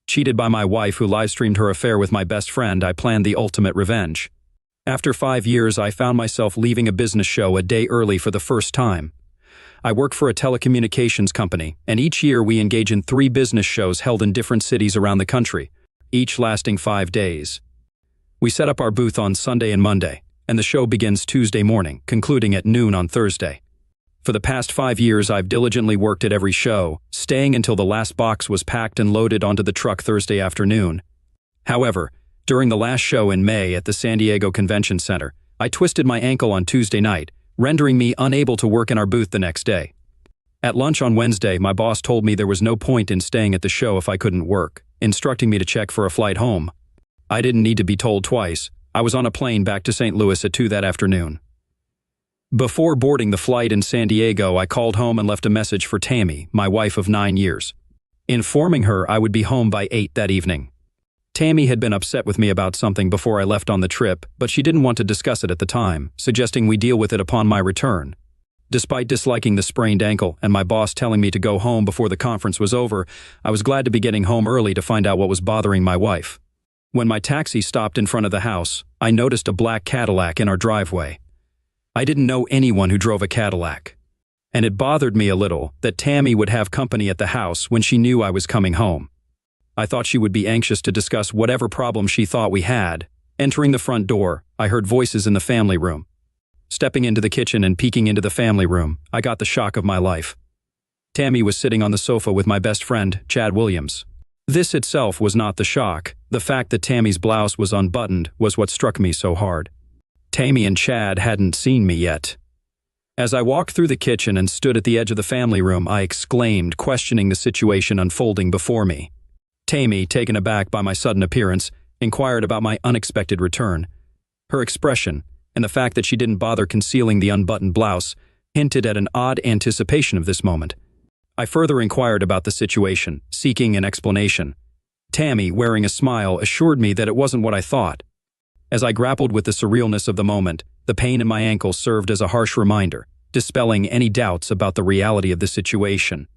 Cheated by my wife who live-streamed her affair with my best friend, I planned the ultimate revenge. After 5 years, I found myself leaving a business show a day early for the first time. I work for a telecommunications company, and each year we engage in 3 business shows held in different cities around the country, each lasting 5 days. We set up our booth on Sunday and Monday, and the show begins Tuesday morning, concluding at noon on Thursday. For the past 5 years, I've diligently worked at every show, staying until the last box was packed and loaded onto the truck Thursday afternoon. However, during the last show in May at the San Diego Convention Center, I twisted my ankle on Tuesday night, rendering me unable to work in our booth the next day. At lunch on Wednesday, my boss told me there was no point in staying at the show if I couldn't work, instructing me to check for a flight home. I didn't need to be told twice. I was on a plane back to St. Louis at 2 that afternoon. Before boarding the flight in San Diego, I called home and left a message for Tammy, my wife of 9 years, informing her I would be home by 8 that evening. Tammy had been upset with me about something before I left on the trip, but she didn't want to discuss it at the time, suggesting we deal with it upon my return. Despite disliking the sprained ankle and my boss telling me to go home before the conference was over, I was glad to be getting home early to find out what was bothering my wife. When my taxi stopped in front of the house, I noticed a black Cadillac in our driveway. I didn't know anyone who drove a Cadillac, and it bothered me a little that Tammy would have company at the house when she knew I was coming home. I thought she would be anxious to discuss whatever problem she thought we had. Entering the front door, I heard voices in the family room. Stepping into the kitchen and peeking into the family room, I got the shock of my life. Tammy was sitting on the sofa with my best friend, Chad Williams. This itself was not the shock. The fact that Tammy's blouse was unbuttoned was what struck me so hard. Tammy and Chad hadn't seen me yet. As I walked through the kitchen and stood at the edge of the family room, I exclaimed, questioning the situation unfolding before me. Tammy, taken aback by my sudden appearance, inquired about my unexpected return. Her expression, and the fact that she didn't bother concealing the unbuttoned blouse, hinted at an odd anticipation of this moment. I further inquired about the situation, seeking an explanation. Tammy, wearing a smile, assured me that it wasn't what I thought. As I grappled with the surrealness of the moment, the pain in my ankle served as a harsh reminder, dispelling any doubts about the reality of the situation.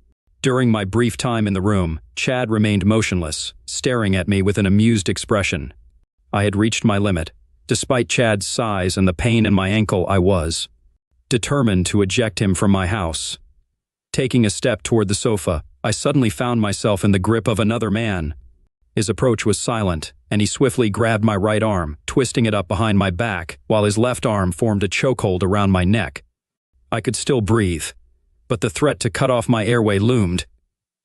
During my brief time in the room, Chad remained motionless, staring at me with an amused expression. I had reached my limit. Despite Chad's size and the pain in my ankle, I was determined to eject him from my house. Taking a step toward the sofa, I suddenly found myself in the grip of another man. His approach was silent, and he swiftly grabbed my right arm, twisting it up behind my back, while his left arm formed a chokehold around my neck. I could still breathe, but the threat to cut off my airway loomed.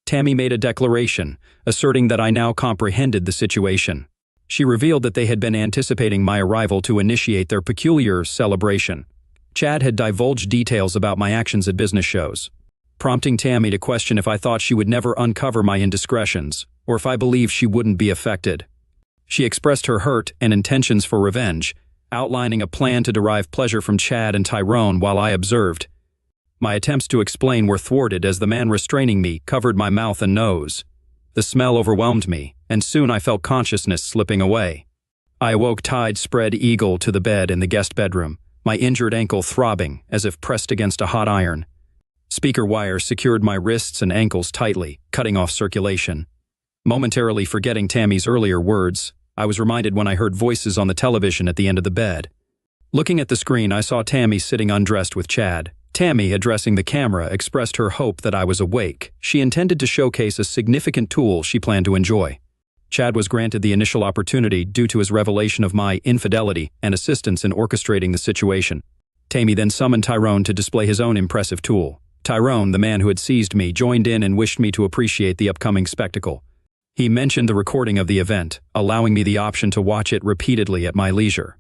Tammy made a declaration, asserting that I now comprehended the situation. She revealed that they had been anticipating my arrival to initiate their peculiar celebration. Chad had divulged details about my actions at business shows, prompting Tammy to question if I thought she would never uncover my indiscretions, or if I believed she wouldn't be affected. She expressed her hurt and intentions for revenge, outlining a plan to derive pleasure from Chad and Tyrone while I observed. My attempts to explain were thwarted as the man restraining me covered my mouth and nose. The smell overwhelmed me, and soon I felt consciousness slipping away. I awoke tied spread eagle to the bed in the guest bedroom, my injured ankle throbbing as if pressed against a hot iron. Speaker wires secured my wrists and ankles tightly, cutting off circulation. Momentarily forgetting Tammy's earlier words, I was reminded when I heard voices on the television at the end of the bed. Looking at the screen, I saw Tammy sitting undressed with Chad. Tammy, addressing the camera, expressed her hope that I was awake. She intended to showcase a significant tool she planned to enjoy. Chad was granted the initial opportunity due to his revelation of my infidelity and assistance in orchestrating the situation. Tammy then summoned Tyrone to display his own impressive tool. Tyrone, the man who had seized me, joined in and wished me to appreciate the upcoming spectacle. He mentioned the recording of the event, allowing me the option to watch it repeatedly at my leisure.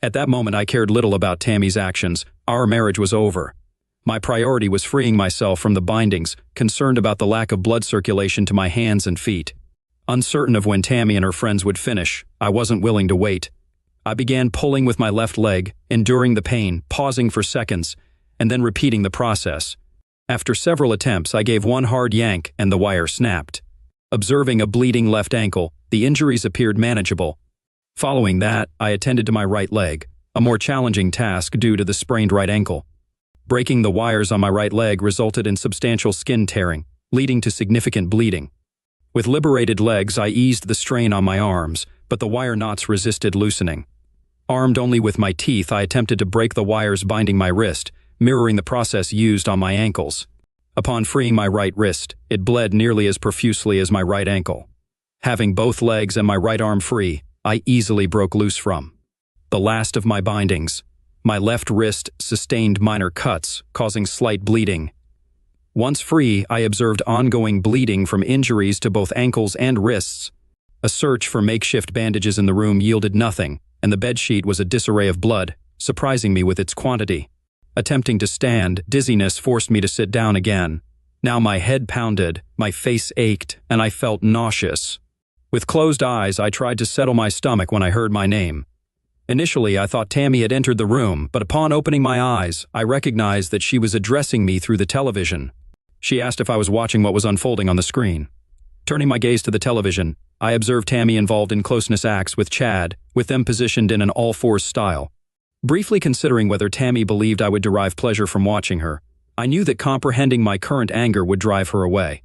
At that moment, I cared little about Tammy's actions. Our marriage was over. My priority was freeing myself from the bindings, concerned about the lack of blood circulation to my hands and feet. Uncertain of when Tammy and her friends would finish, I wasn't willing to wait. I began pulling with my left leg, enduring the pain, pausing for seconds, and then repeating the process. After several attempts, I gave one hard yank and the wire snapped. Observing a bleeding left ankle, the injuries appeared manageable. Following that, I attended to my right leg, a more challenging task due to the sprained right ankle. Breaking the wires on my right leg resulted in substantial skin tearing, leading to significant bleeding. With liberated legs, I eased the strain on my arms, but the wire knots resisted loosening. Armed only with my teeth, I attempted to break the wires binding my wrist, mirroring the process used on my ankles. Upon freeing my right wrist, it bled nearly as profusely as my right ankle. Having both legs and my right arm free, I easily broke loose from the last of my bindings. My left wrist sustained minor cuts, causing slight bleeding. Once free, I observed ongoing bleeding from injuries to both ankles and wrists. A search for makeshift bandages in the room yielded nothing, and the bedsheet was a disarray of blood, surprising me with its quantity. Attempting to stand, dizziness forced me to sit down again. Now my head pounded, my face ached, and I felt nauseous. With closed eyes, I tried to settle my stomach when I heard my name. Initially, I thought Tammy had entered the room, but upon opening my eyes, I recognized that she was addressing me through the television. She asked if I was watching what was unfolding on the screen. Turning my gaze to the television, I observed Tammy involved in closeness acts with Chad, with them positioned in an all-fours style. Briefly considering whether Tammy believed I would derive pleasure from watching her, I knew that comprehending my current anger would drive her away.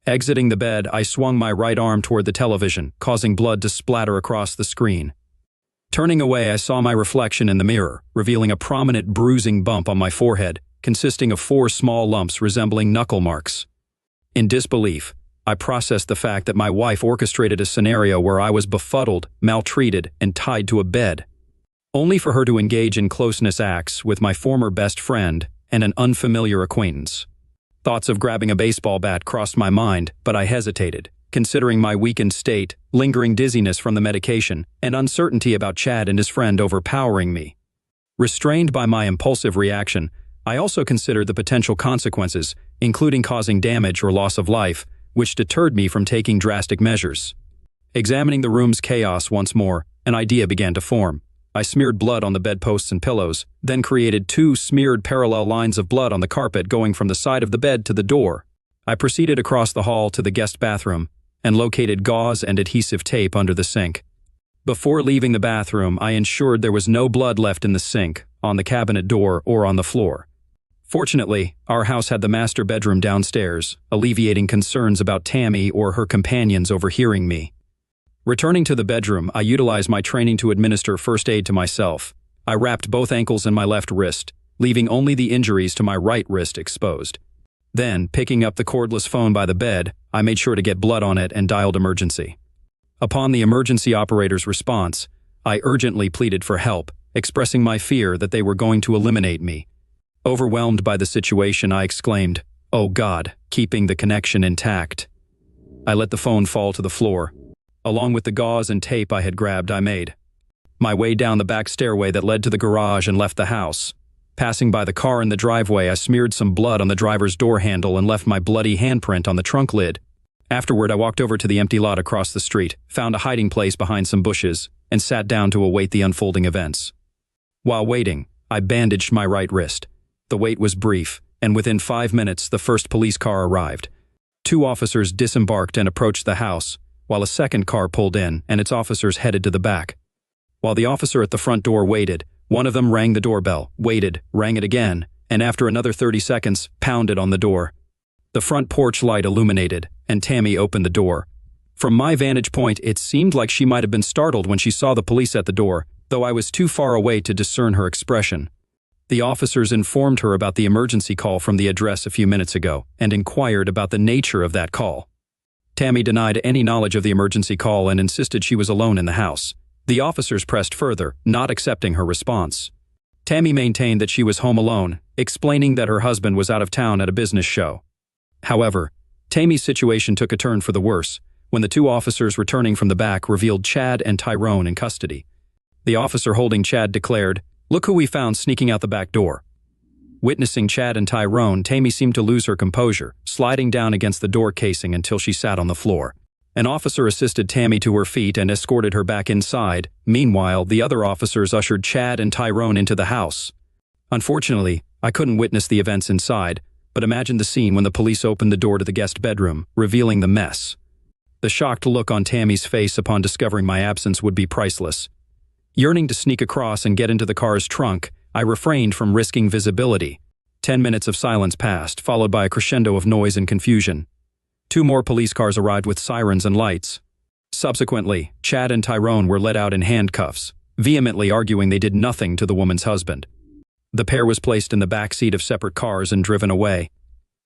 Exiting the bed, I swung my right arm toward the television, causing blood to splatter across the screen. Turning away, I saw my reflection in the mirror, revealing a prominent bruising bump on my forehead, consisting of 4 small lumps resembling knuckle marks. In disbelief, I processed the fact that my wife orchestrated a scenario where I was befuddled, maltreated, and tied to a bed, only for her to engage in closeness acts with my former best friend and an unfamiliar acquaintance. Thoughts of grabbing a baseball bat crossed my mind, but I hesitated, considering my weakened state, lingering dizziness from the medication, and uncertainty about Chad and his friend overpowering me. Restrained by my impulsive reaction, I also considered the potential consequences, including causing damage or loss of life, which deterred me from taking drastic measures. Examining the room's chaos once more, an idea began to form. I smeared blood on the bedposts and pillows, then created 2 smeared parallel lines of blood on the carpet going from the side of the bed to the door. I proceeded across the hall to the guest bathroom and located gauze and adhesive tape under the sink. Before leaving the bathroom, I ensured there was no blood left in the sink, on the cabinet door, or on the floor. Fortunately, our house had the master bedroom downstairs, alleviating concerns about Tammy or her companions overhearing me. Returning to the bedroom, I utilized my training to administer first aid to myself. I wrapped both ankles in my left wrist, leaving only the injuries to my right wrist exposed. Then, picking up the cordless phone by the bed, I made sure to get blood on it and dialed emergency. Upon the emergency operator's response, I urgently pleaded for help, expressing my fear that they were going to eliminate me. Overwhelmed by the situation, I exclaimed, "Oh God," keeping the connection intact. I let the phone fall to the floor. Along with the gauze and tape I had grabbed, I made my way down the back stairway that led to the garage and left the house. Passing by the car in the driveway, I smeared some blood on the driver's door handle and left my bloody handprint on the trunk lid. Afterward, I walked over to the empty lot across the street, found a hiding place behind some bushes, and sat down to await the unfolding events. While waiting, I bandaged my right wrist. The wait was brief, and within 5 minutes, the first police car arrived. 2 officers disembarked and approached the house, while a second car pulled in and its officers headed to the back. While the officer at the front door waited, one of them rang the doorbell, waited, rang it again, and after another 30 seconds, pounded on the door. The front porch light illuminated, and Tammy opened the door. From my vantage point, it seemed like she might have been startled when she saw the police at the door, though I was too far away to discern her expression. The officers informed her about the emergency call from the address a few minutes ago and inquired about the nature of that call. Tammy denied any knowledge of the emergency call and insisted she was alone in the house. The officers pressed further, not accepting her response. Tammy maintained that she was home alone, explaining that her husband was out of town at a business show. However, Tammy's situation took a turn for the worse when the 2 officers returning from the back revealed Chad and Tyrone in custody. The officer holding Chad declared, "Look who we found sneaking out the back door." Witnessing Chad and Tyrone, Tammy seemed to lose her composure, sliding down against the door casing until she sat on the floor. An officer assisted Tammy to her feet and escorted her back inside. Meanwhile, the other officers ushered Chad and Tyrone into the house. Unfortunately, I couldn't witness the events inside, but imagined the scene when the police opened the door to the guest bedroom, revealing the mess. The shocked look on Tammy's face upon discovering my absence would be priceless. Yearning to sneak across and get into the car's trunk, I refrained from risking visibility. 10 minutes of silence passed, followed by a crescendo of noise and confusion. 2 more police cars arrived with sirens and lights. Subsequently, Chad and Tyrone were let out in handcuffs, vehemently arguing they did nothing to the woman's husband. The pair was placed in the back seat of separate cars and driven away.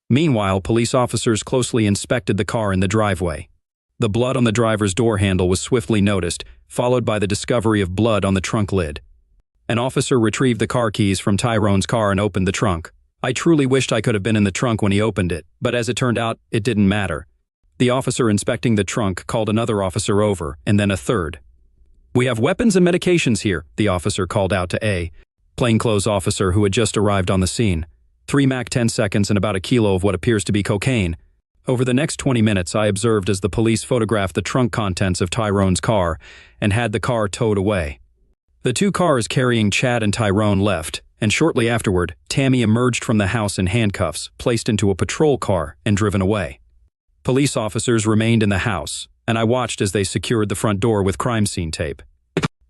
Meanwhile, police officers closely inspected the car in the driveway. The blood on the driver's door handle was swiftly noticed, followed by the discovery of blood on the trunk lid. An officer retrieved the car keys from Tyrone's car and opened the trunk. I truly wished I could have been in the trunk when he opened it, but as it turned out, it didn't matter. The officer inspecting the trunk called another officer over, and then a third. "We have weapons and medications here," the officer called out to A, plainclothes officer who had just arrived on the scene. 3 Mac 10 seconds and about a kilo of what appears to be cocaine. Over the next 20 minutes, I observed as the police photographed the trunk contents of Tyrone's car and had the car towed away. The 2 cars carrying Chad and Tyrone left, and shortly afterward, Tammy emerged from the house in handcuffs, placed into a patrol car, and driven away. Police officers remained in the house, and I watched as they secured the front door with crime scene tape.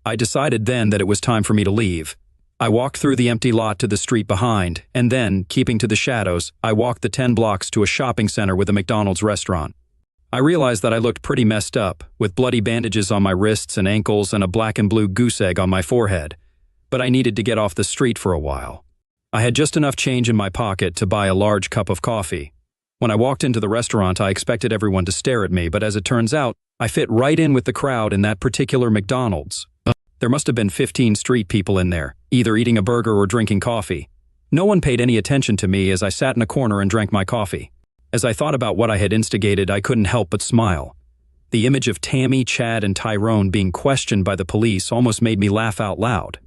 I decided then that it was time for me to leave. I walked through the empty lot to the street behind, and then, keeping to the shadows, I walked the 10 blocks to a shopping center with a McDonald's restaurant. I realized that I looked pretty messed up, with bloody bandages on my wrists and ankles and a black and blue goose egg on my forehead. But I needed to get off the street for a while. I had just enough change in my pocket to buy a large cup of coffee. When I walked into the restaurant, I expected everyone to stare at me, but as it turns out, I fit right in with the crowd in that particular McDonald's. There must have been 15 street people in there, either eating a burger or drinking coffee. No one paid any attention to me as I sat in a corner and drank my coffee. As I thought about what I had instigated, I couldn't help but smile. The image of Tammy, Chad, and Tyrone being questioned by the police almost made me laugh out loud.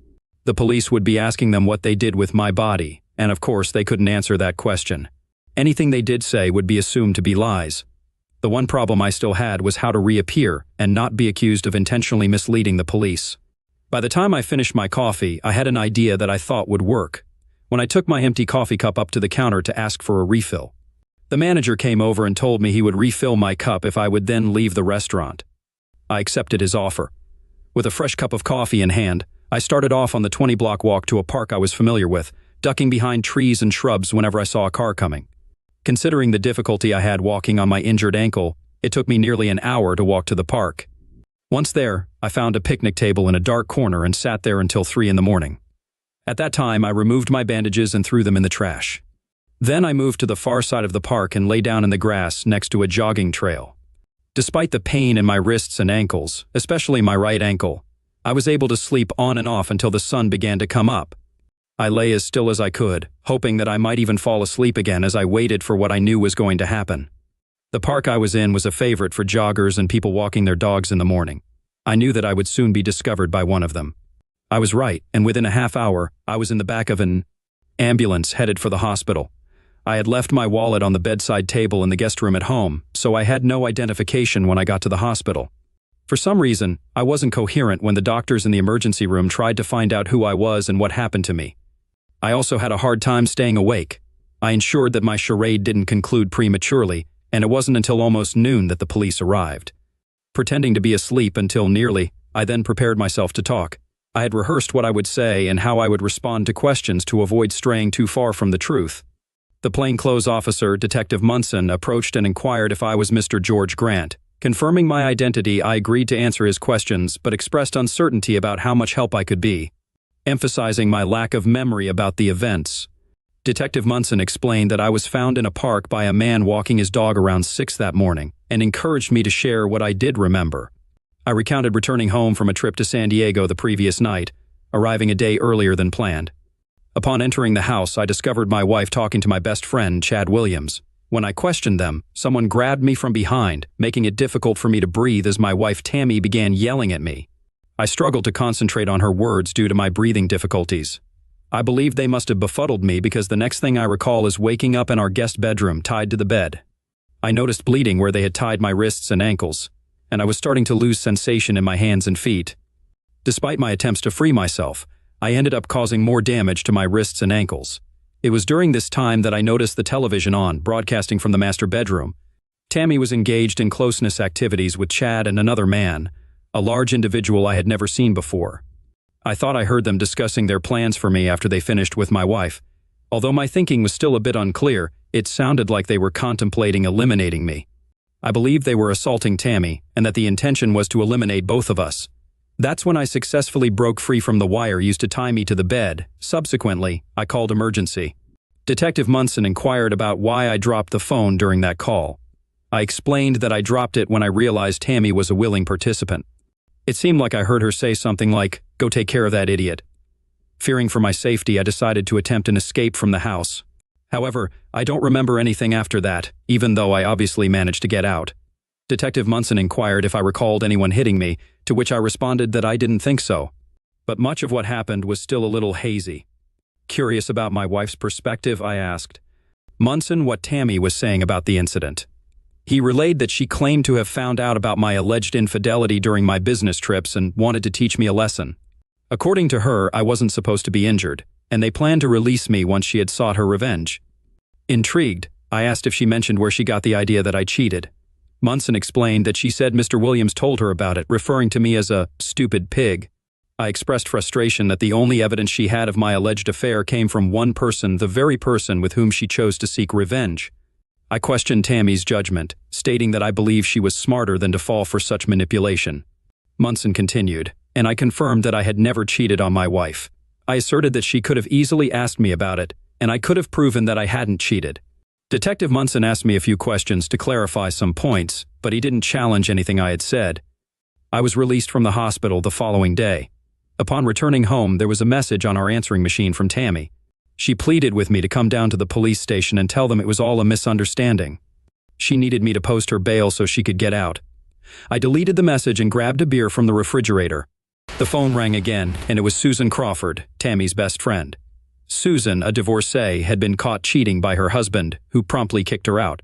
The police would be asking them what they did with my body, and of course they couldn't answer that question. Anything they did say would be assumed to be lies. The one problem I still had was how to reappear and not be accused of intentionally misleading the police. By the time I finished my coffee, I had an idea that I thought would work. When I took my empty coffee cup up to the counter to ask for a refill, the manager came over and told me he would refill my cup if I would then leave the restaurant. I accepted his offer. With a fresh cup of coffee in hand, I started off on the 20-block walk to a park I was familiar with, ducking behind trees and shrubs whenever I saw a car coming. Considering the difficulty I had walking on my injured ankle, it took me nearly an hour to walk to the park. Once there, I found a picnic table in a dark corner and sat there until 3 in the morning. At that time, I removed my bandages and threw them in the trash. Then I moved to the far side of the park and lay down in the grass next to a jogging trail. Despite the pain in my wrists and ankles, especially my right ankle, I was able to sleep on and off until the sun began to come up. I lay as still as I could, hoping that I might even fall asleep again as I waited for what I knew was going to happen. The park I was in was a favorite for joggers and people walking their dogs in the morning. I knew that I would soon be discovered by one of them. I was right, and within a half hour, I was in the back of an ambulance headed for the hospital. I had left my wallet on the bedside table in the guest room at home, so I had no identification when I got to the hospital. For some reason, I wasn't coherent when the doctors in the emergency room tried to find out who I was and what happened to me. I also had a hard time staying awake. I ensured that my charade didn't conclude prematurely, and it wasn't until almost noon that the police arrived. Pretending to be asleep until nearly, I then prepared myself to talk. I had rehearsed what I would say and how I would respond to questions to avoid straying too far from the truth. The plainclothes officer, Detective Munson, approached and inquired if I was Mr. George Grant. Confirming my identity, I agreed to answer his questions, but expressed uncertainty about how much help I could be, emphasizing my lack of memory about the events. Detective Munson explained that I was found in a park by a man walking his dog around 6 that morning, and encouraged me to share what I did remember. I recounted returning home from a trip to San Diego the previous night, arriving a day earlier than planned. Upon entering the house, I discovered my wife talking to my best friend, Chad Williams. When I questioned them, someone grabbed me from behind, making it difficult for me to breathe as my wife Tammy began yelling at me. I struggled to concentrate on her words due to my breathing difficulties. I believe they must have befuddled me because the next thing I recall is waking up in our guest bedroom tied to the bed. I noticed bleeding where they had tied my wrists and ankles, and I was starting to lose sensation in my hands and feet. Despite my attempts to free myself, I ended up causing more damage to my wrists and ankles. It was during this time that I noticed the television on, broadcasting from the master bedroom. Tammy was engaged in closeness activities with Chad and another man, a large individual I had never seen before. I thought I heard them discussing their plans for me after they finished with my wife. Although my thinking was still a bit unclear, it sounded like they were contemplating eliminating me. I believed they were assaulting Tammy and that the intention was to eliminate both of us. That's when I successfully broke free from the wire used to tie me to the bed. Subsequently, I called emergency. Detective Munson inquired about why I dropped the phone during that call. I explained that I dropped it when I realized Tammy was a willing participant. It seemed like I heard her say something like, "Go take care of that idiot." Fearing for my safety, I decided to attempt an escape from the house. However, I don't remember anything after that, even though I obviously managed to get out. Detective Munson inquired if I recalled anyone hitting me, to which I responded that I didn't think so. But much of what happened was still a little hazy. Curious about my wife's perspective, I asked Munson what Tammy was saying about the incident. He relayed that she claimed to have found out about my alleged infidelity during my business trips and wanted to teach me a lesson. According to her, I wasn't supposed to be injured, and they planned to release me once she had sought her revenge. Intrigued, I asked if she mentioned where she got the idea that I cheated. Munson explained that she said Mr. Williams told her about it, referring to me as a stupid pig. I expressed frustration that the only evidence she had of my alleged affair came from one person, the very person with whom she chose to seek revenge. I questioned Tammy's judgment, stating that I believe she was smarter than to fall for such manipulation. Munson continued, and I confirmed that I had never cheated on my wife. I asserted that she could have easily asked me about it, and I could have proven that I hadn't cheated. Detective Munson asked me a few questions to clarify some points, but he didn't challenge anything I had said. I was released from the hospital the following day. Upon returning home, there was a message on our answering machine from Tammy. She pleaded with me to come down to the police station and tell them it was all a misunderstanding. She needed me to post her bail so she could get out. I deleted the message and grabbed a beer from the refrigerator. The phone rang again, and it was Susan Crawford, Tammy's best friend. Susan, a divorcee, had been caught cheating by her husband, who promptly kicked her out.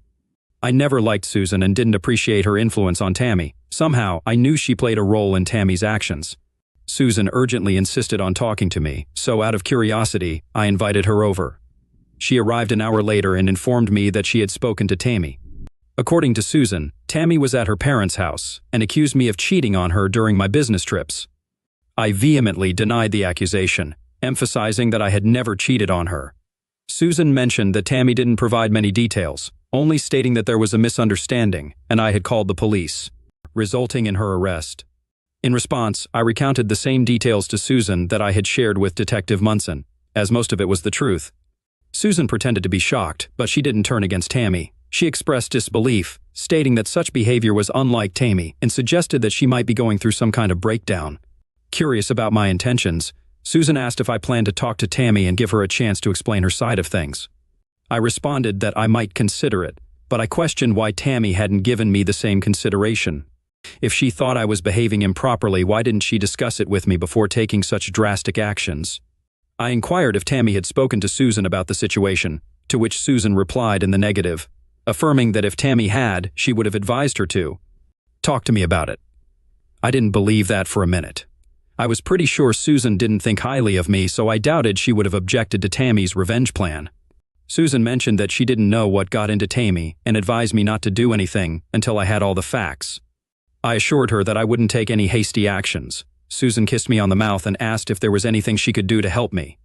I never liked Susan and didn't appreciate her influence on Tammy. Somehow, I knew she played a role in Tammy's actions. Susan urgently insisted on talking to me, so out of curiosity, I invited her over. She arrived an hour later and informed me that she had spoken to Tammy. According to Susan, Tammy was at her parents' house and accused me of cheating on her during my business trips. I vehemently denied the accusation, emphasizing that I had never cheated on her. Susan mentioned that Tammy didn't provide many details, only stating that there was a misunderstanding and I had called the police, resulting in her arrest. In response, I recounted the same details to Susan that I had shared with Detective Munson, as most of it was the truth. Susan pretended to be shocked, but she didn't turn against Tammy. She expressed disbelief, stating that such behavior was unlike Tammy and suggested that she might be going through some kind of breakdown. Curious about my intentions, Susan asked if I planned to talk to Tammy and give her a chance to explain her side of things. I responded that I might consider it, but I questioned why Tammy hadn't given me the same consideration. If she thought I was behaving improperly, why didn't she discuss it with me before taking such drastic actions? I inquired if Tammy had spoken to Susan about the situation, to which Susan replied in the negative, affirming that if Tammy had, she would have advised her to talk to me about it. I didn't believe that for a minute. I was pretty sure Susan didn't think highly of me, so I doubted she would have objected to Tammy's revenge plan. Susan mentioned that she didn't know what got into Tammy and advised me not to do anything until I had all the facts. I assured her that I wouldn't take any hasty actions. Susan kissed me on the mouth and asked if there was anything she could do to help me.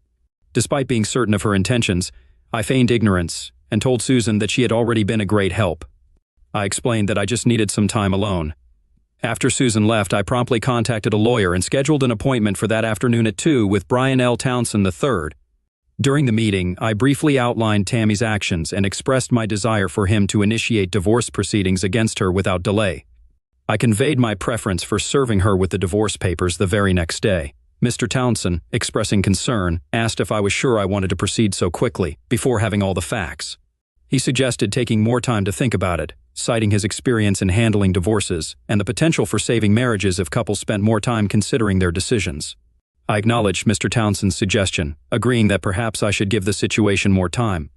Despite being certain of her intentions, I feigned ignorance and told Susan that she had already been a great help. I explained that I just needed some time alone. After Susan left, I promptly contacted a lawyer and scheduled an appointment for that afternoon at 2 with Brian L. Townsend III. During the meeting, I briefly outlined Tammy's actions and expressed my desire for him to initiate divorce proceedings against her without delay. I conveyed my preference for serving her with the divorce papers the very next day. Mr. Townsend, expressing concern, asked if I was sure I wanted to proceed so quickly, before having all the facts. He suggested taking more time to think about it, citing his experience in handling divorces and the potential for saving marriages if couples spent more time considering their decisions. I acknowledged Mr. Townsend's suggestion, agreeing that perhaps I should give the situation more time.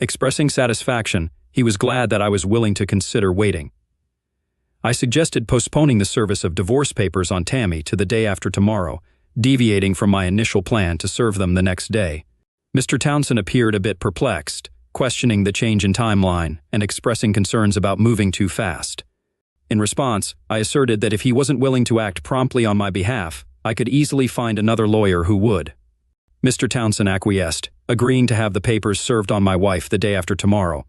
Expressing satisfaction, he was glad that I was willing to consider waiting. I suggested postponing the service of divorce papers on Tammy to the day after tomorrow, deviating from my initial plan to serve them the next day. Mr. Townsend appeared a bit perplexed, questioning the change in timeline and expressing concerns about moving too fast. In response, I asserted that if he wasn't willing to act promptly on my behalf, I could easily find another lawyer who would. Mr. Townsend acquiesced, agreeing to have the papers served on my wife the day after tomorrow.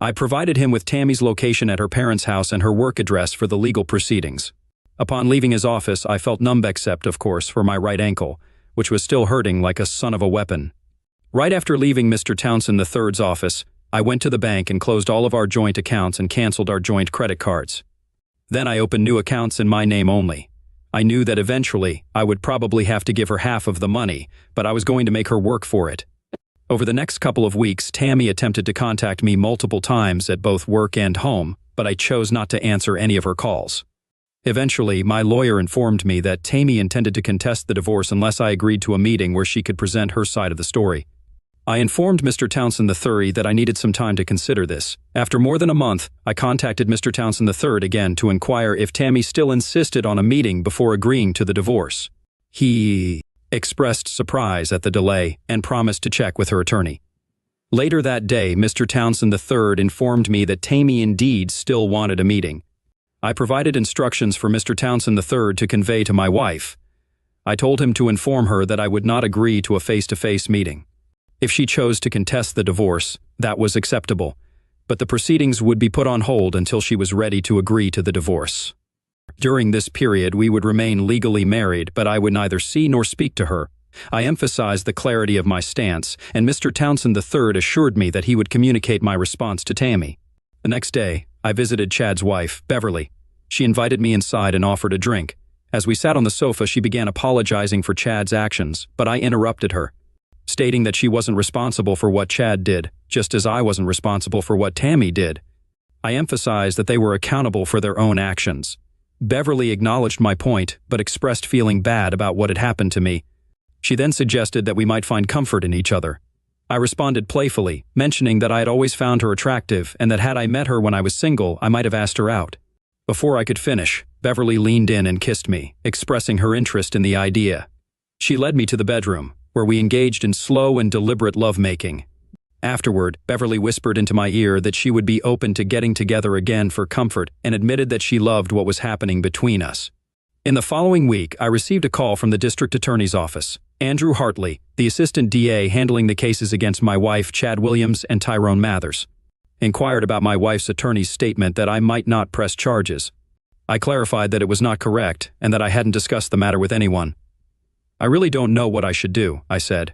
I provided him with Tammy's location at her parents' house and her work address for the legal proceedings. Upon leaving his office, I felt numb except, of course, for my right ankle, which was still hurting like a son of a weapon. Right after leaving Mr. Townsend III's office, I went to the bank and closed all of our joint accounts and canceled our joint credit cards. Then I opened new accounts in my name only. I knew that eventually I would probably have to give her half of the money, but I was going to make her work for it. Over the next couple of weeks, Tammy attempted to contact me multiple times at both work and home, but I chose not to answer any of her calls. Eventually, my lawyer informed me that Tammy intended to contest the divorce unless I agreed to a meeting where she could present her side of the story. I informed Mr. Townsend III that I needed some time to consider this. After more than a month, I contacted Mr. Townsend III again to inquire if Tammy still insisted on a meeting before agreeing to the divorce. He expressed surprise at the delay and promised to check with her attorney. Later that day, Mr. Townsend III informed me that Tammy indeed still wanted a meeting. I provided instructions for Mr. Townsend III to convey to my wife. I told him to inform her that I would not agree to a face-to-face meeting. If she chose to contest the divorce, that was acceptable, but the proceedings would be put on hold until she was ready to agree to the divorce. During this period, we would remain legally married, but I would neither see nor speak to her. I emphasized the clarity of my stance, and Mr. Townsend III assured me that he would communicate my response to Tammy. The next day, I visited Chad's wife, Beverly. She invited me inside and offered a drink. As we sat on the sofa, she began apologizing for Chad's actions, but I interrupted her, stating that she wasn't responsible for what Chad did, just as I wasn't responsible for what Tammy did. I emphasized that they were accountable for their own actions. Beverly acknowledged my point, but expressed feeling bad about what had happened to me. She then suggested that we might find comfort in each other. I responded playfully, mentioning that I had always found her attractive and that had I met her when I was single, I might have asked her out. Before I could finish, Beverly leaned in and kissed me, expressing her interest in the idea. She led me to the bedroom, where we engaged in slow and deliberate lovemaking. Afterward, Beverly whispered into my ear that she would be open to getting together again for comfort and admitted that she loved what was happening between us. In the following week, I received a call from the district attorney's office. Andrew Hartley, the assistant DA handling the cases against my wife, Chad Williams, and Tyrone Mathers, inquired about my wife's attorney's statement that I might not press charges. I clarified that it was not correct and that I hadn't discussed the matter with anyone. I really don't know what I should do, I said.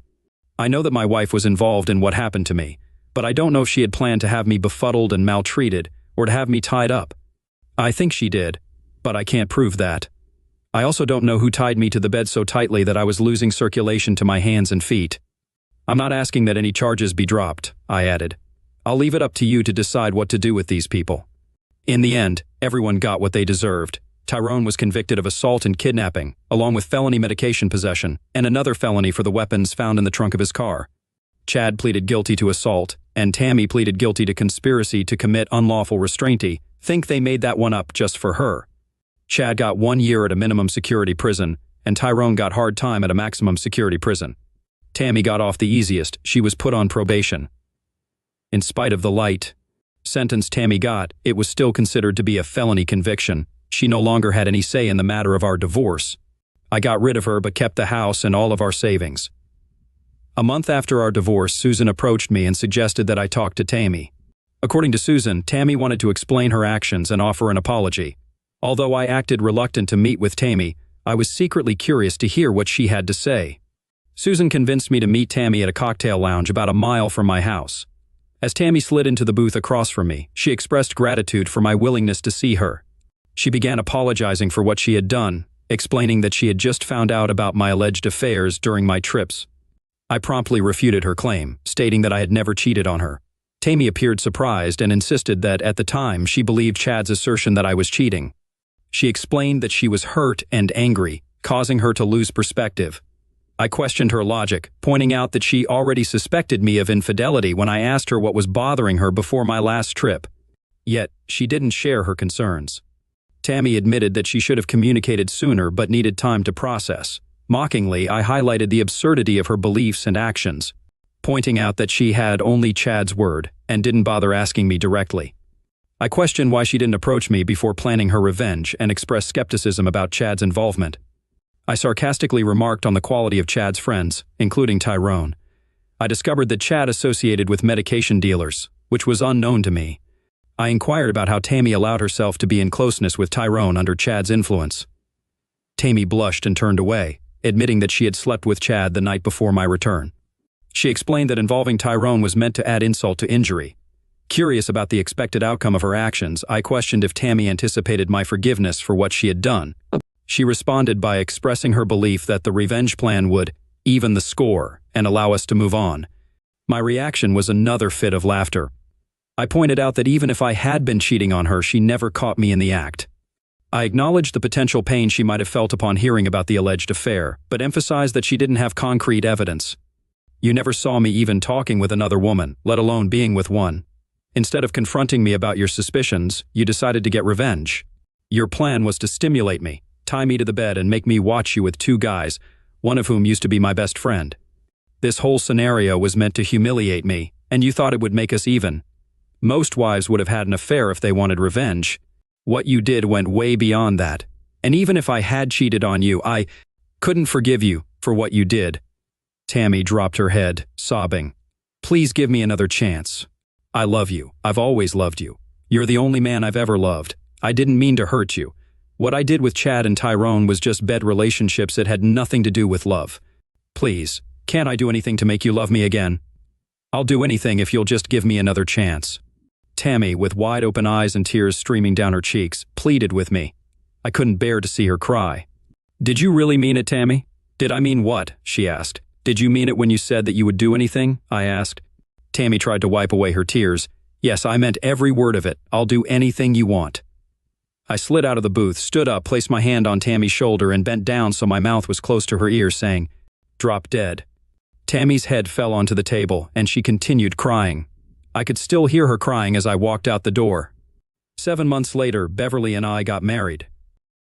I know that my wife was involved in what happened to me, but I don't know if she had planned to have me befuddled and maltreated or to have me tied up. I think she did, but I can't prove that. I also don't know who tied me to the bed so tightly that I was losing circulation to my hands and feet. I'm not asking that any charges be dropped, I added. I'll leave it up to you to decide what to do with these people. In the end, everyone got what they deserved. Tyrone was convicted of assault and kidnapping, along with felony medication possession, and another felony for the weapons found in the trunk of his car. Chad pleaded guilty to assault, and Tammy pleaded guilty to conspiracy to commit unlawful restraint. Think they made that one up just for her. Chad got 1 year at a minimum security prison, and Tyrone got hard time at a maximum security prison. Tammy got off the easiest. She was put on probation. In spite of the light sentence Tammy got, it was still considered to be a felony conviction. She no longer had any say in the matter of our divorce. I got rid of her but kept the house and all of our savings. A month after our divorce, Susan approached me and suggested that I talk to Tammy. According to Susan, Tammy wanted to explain her actions and offer an apology. Although I acted reluctant to meet with Tammy, I was secretly curious to hear what she had to say. Susan convinced me to meet Tammy at a cocktail lounge about a mile from my house. As Tammy slid into the booth across from me, she expressed gratitude for my willingness to see her. She began apologizing for what she had done, explaining that she had just found out about my alleged affairs during my trips. I promptly refuted her claim, stating that I had never cheated on her. Tammy appeared surprised and insisted that at the time she believed Chad's assertion that I was cheating. She explained that she was hurt and angry, causing her to lose perspective. I questioned her logic, pointing out that she already suspected me of infidelity when I asked her what was bothering her before my last trip. Yet, she didn't share her concerns. Tammy admitted that she should have communicated sooner but needed time to process. Mockingly, I highlighted the absurdity of her beliefs and actions, pointing out that she had only Chad's word and didn't bother asking me directly. I questioned why she didn't approach me before planning her revenge and expressed skepticism about Chad's involvement. I sarcastically remarked on the quality of Chad's friends, including Tyrone. I discovered that Chad associated with medication dealers, which was unknown to me. I inquired about how Tammy allowed herself to be in closeness with Tyrone under Chad's influence. Tammy blushed and turned away, admitting that she had slept with Chad the night before my return. She explained that involving Tyrone was meant to add insult to injury. Curious about the expected outcome of her actions, I questioned if Tammy anticipated my forgiveness for what she had done. She responded by expressing her belief that the revenge plan would even the score and allow us to move on. My reaction was another fit of laughter. I pointed out that even if I had been cheating on her, she never caught me in the act. I acknowledged the potential pain she might have felt upon hearing about the alleged affair, but emphasized that she didn't have concrete evidence. You never saw me even talking with another woman, let alone being with one. Instead of confronting me about your suspicions, you decided to get revenge. Your plan was to stimulate me, tie me to the bed and make me watch you with two guys, one of whom used to be my best friend. This whole scenario was meant to humiliate me, and you thought it would make us even. Most wives would have had an affair if they wanted revenge. What you did went way beyond that. And even if I had cheated on you, I couldn't forgive you for what you did. Tammy dropped her head, sobbing. Please give me another chance. I love you. I've always loved you. You're the only man I've ever loved. I didn't mean to hurt you. What I did with Chad and Tyrone was just bed relationships. It had nothing to do with love. Please, can't I do anything to make you love me again? I'll do anything if you'll just give me another chance. Tammy, with wide-open eyes and tears streaming down her cheeks, pleaded with me. I couldn't bear to see her cry. Did you really mean it, Tammy? Did I mean what? She asked. Did you mean it when you said that you would do anything? I asked. Tammy tried to wipe away her tears. Yes, I meant every word of it. I'll do anything you want. I slid out of the booth, stood up, placed my hand on Tammy's shoulder, and bent down so my mouth was close to her ear, saying, "Drop dead." Tammy's head fell onto the table, and she continued crying. I could still hear her crying as I walked out the door. 7 months later, Beverly and I got married.